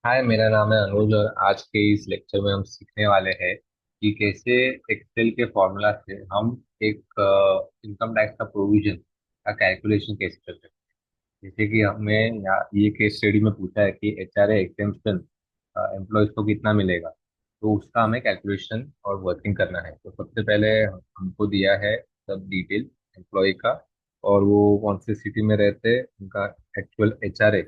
हाय, मेरा नाम है अनुज और आज के इस लेक्चर में हम सीखने वाले हैं कि कैसे एक्सेल के फॉर्मूला से हम एक इनकम टैक्स का प्रोविजन का कैलकुलेशन कैसे करते हैं। जैसे कि हमें यहाँ ये केस स्टडी में पूछा है कि एचआरए एग्जेम्पशन एम्प्लॉयज को कितना मिलेगा, तो उसका हमें कैलकुलेशन और वर्किंग करना है। तो सबसे पहले हमको दिया है सब डिटेल एम्प्लॉय का, और वो कौन सी सिटी में रहते हैं, उनका एक्चुअल एचआरए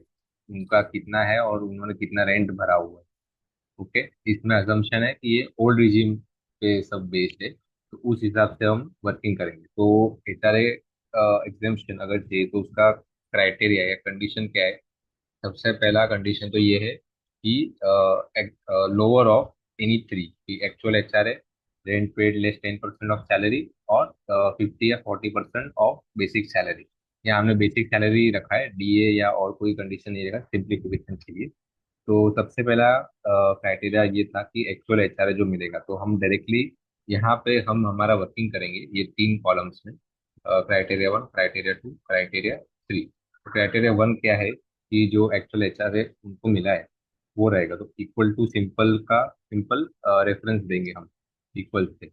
उनका कितना है और उन्होंने कितना रेंट भरा हुआ है। ओके, इसमें अजम्पशन है कि ये ओल्ड रिजीम पे सब बेस्ड है, तो उस हिसाब से हम वर्किंग करेंगे। तो एचआरए एग्जाम्पशन अगर चाहिए तो उसका क्राइटेरिया या कंडीशन क्या है। सबसे पहला कंडीशन तो ये है कि लोअर ऑफ एनी थ्री, कि actual HRA, rent paid less 10% of salary, और 50 या 40% ऑफ बेसिक सैलरी। यहाँ हमने बेसिक सैलरी रखा है, डीए या और कोई कंडीशन नहीं रखा सिंप्लीफिकेशन के लिए। तो सबसे पहला क्राइटेरिया ये था कि एक्चुअल एचआरए जो मिलेगा, तो हम डायरेक्टली यहाँ पे हम हमारा वर्किंग करेंगे ये तीन कॉलम्स में। Criteria one, criteria two, criteria three. तो क्राइटेरिया वन क्या है कि जो एक्चुअल एचआरए उनको मिला है वो रहेगा, तो इक्वल टू सिंपल का सिंपल रेफरेंस देंगे हम, इक्वल से।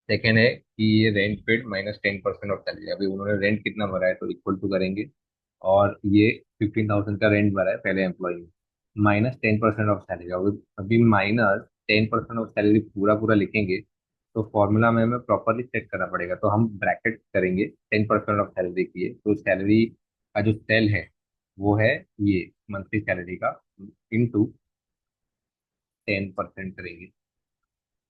सेकेंड है कि ये rent paid minus 10% of salary, अभी उन्होंने रेंट कितना भरा है तो इक्वल टू करेंगे। और ये 15,000 का रेंट भरा है पहले एम्प्लॉय ने, माइनस 10% ऑफ सैलरी। अभी अभी माइनस 10% ऑफ सैलरी पूरा पूरा लिखेंगे तो फॉर्मूला में हमें प्रॉपरली चेक करना पड़ेगा, तो हम ब्रैकेट करेंगे 10% ऑफ सैलरी की है, तो सैलरी का जो सेल है वो है ये मंथली सैलरी का, इनटू 10% करेंगे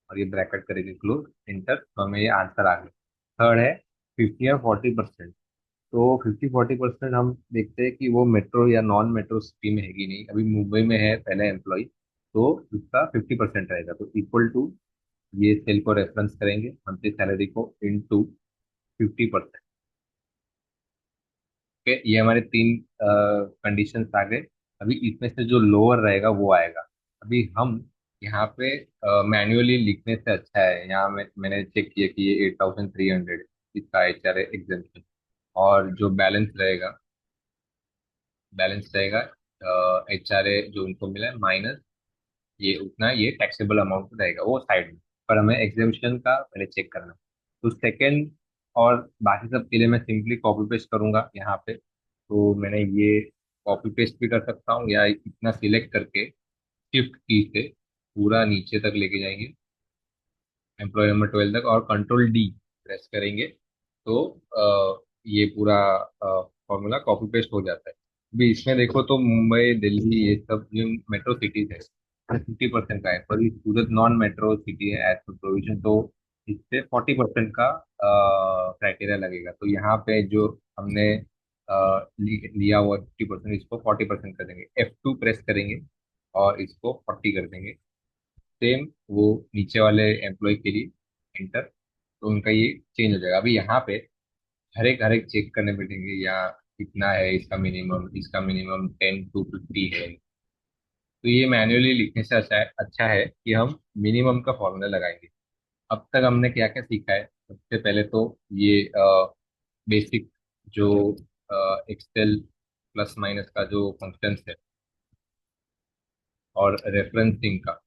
और ये ब्रैकेट करेंगे क्लोज, इंटर, तो हमें ये आंसर आ गया। थर्ड है 50 या 40%। तो 50-40% हम देखते हैं कि वो मेट्रो या नॉन मेट्रो सिटी में है कि नहीं। अभी मुंबई में है पहले एम्प्लॉय, तो उसका 50% रहेगा, तो इक्वल टू ये सेल को रेफरेंस करेंगे मंथली सैलरी को इनटू 50%। ओके, ये हमारे तीन कंडीशंस आ गए। अभी इसमें से जो लोअर रहेगा वो आएगा। अभी हम यहाँ पे मैन्युअली लिखने से अच्छा है, यहाँ मैंने चेक किया कि ये 8,300 इसका एच आर एग्जेम्पन, और जो बैलेंस रहेगा एच आर ए जो उनको मिला है माइनस ये उतना, ये टैक्सेबल अमाउंट रहेगा वो साइड में। पर हमें एग्जेम्पशन का पहले चेक करना है। तो सेकंड और बाकी सब के लिए मैं सिंपली कॉपी पेस्ट करूंगा यहाँ पे। तो मैंने ये कॉपी पेस्ट भी कर सकता हूँ, या इतना सिलेक्ट करके शिफ्ट की से पूरा नीचे तक लेके जाएंगे, एम्प्लॉय नंबर 12 तक, और कंट्रोल डी प्रेस करेंगे तो ये पूरा फॉर्मूला कॉपी पेस्ट हो जाता है। अभी इसमें देखो तो मुंबई, दिल्ली, ये सब जो मेट्रो सिटीज है 50% का है, पर ये सूरत नॉन मेट्रो सिटी है एज पर प्रोविजन, तो इससे 40% का क्राइटेरिया लगेगा। तो यहाँ पे जो हमने लिया हुआ 50%, इसको 40% कर देंगे, F2 प्रेस करेंगे और इसको 40 कर देंगे। सेम वो नीचे वाले एम्प्लॉय के लिए, इंटर, तो उनका ये चेंज हो जाएगा। अभी यहाँ पे हर एक चेक करने बैठेंगे, या कितना है इसका मिनिमम 10 to 50 है। तो ये मैन्युअली लिखने से अच्छा है कि हम मिनिमम का फॉर्मूला लगाएंगे। अब तक हमने क्या क्या सीखा है, सबसे पहले तो ये बेसिक जो एक्सेल प्लस माइनस का जो फंक्शंस है और रेफरेंसिंग का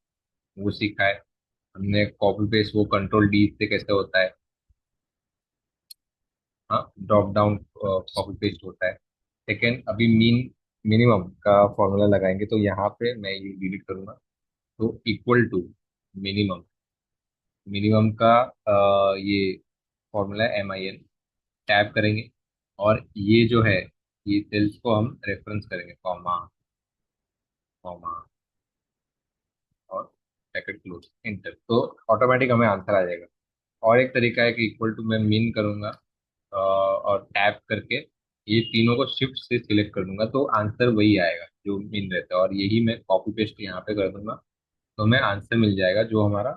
वो सीखा है हमने। कॉपी पेस्ट वो कंट्रोल डी से कैसे होता है, हाँ, ड्रॉप डाउन कॉपी पेस्ट होता है। सेकेंड, अभी मिनिमम का फॉर्मूला लगाएंगे, तो यहाँ पे मैं ये डिलीट करूंगा, तो इक्वल टू मिनिमम, मिनिमम का ये फॉर्मूला MIN, टैब करेंगे, और ये जो है ये सेल्स को हम रेफरेंस करेंगे, कॉमा कॉमा और ब्रैकेट क्लोज, इंटर, तो ऑटोमेटिक हमें आंसर आ जाएगा। और एक तरीका है कि इक्वल टू मैं मिन करूंगा और टैप करके ये तीनों को शिफ्ट से सिलेक्ट कर दूंगा, तो आंसर वही आएगा जो मिन रहता है, और यही मैं कॉपी पेस्ट यहाँ पे कर दूंगा, तो हमें आंसर मिल जाएगा जो हमारा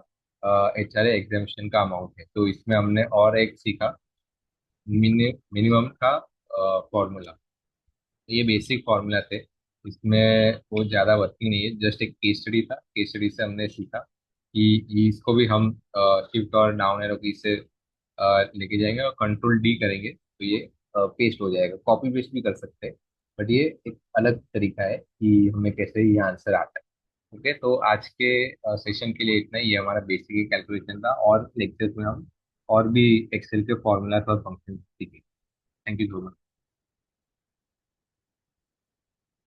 एचआरए एग्जामिशन का अमाउंट है। तो इसमें हमने और एक सीखा मिनिमम का फॉर्मूला। ये बेसिक फॉर्मूला थे, इसमें वो ज़्यादा वर्किंग नहीं है, जस्ट एक केस स्टडी था। केस स्टडी से हमने सीखा कि इसको भी हम शिफ्ट और डाउन एरो की से लेके जाएंगे और कंट्रोल डी करेंगे तो ये पेस्ट हो जाएगा। कॉपी पेस्ट भी कर सकते हैं, बट ये एक अलग तरीका है कि हमें कैसे ये आंसर आता है। ओके, तो आज के सेशन के लिए इतना ही है। हमारा बेसिक कैलकुलेशन था, और लेक्चर्स में हम और भी एक्सेल के फॉर्मूलाज और फंक्शन सीखेंगे। Thank you so much.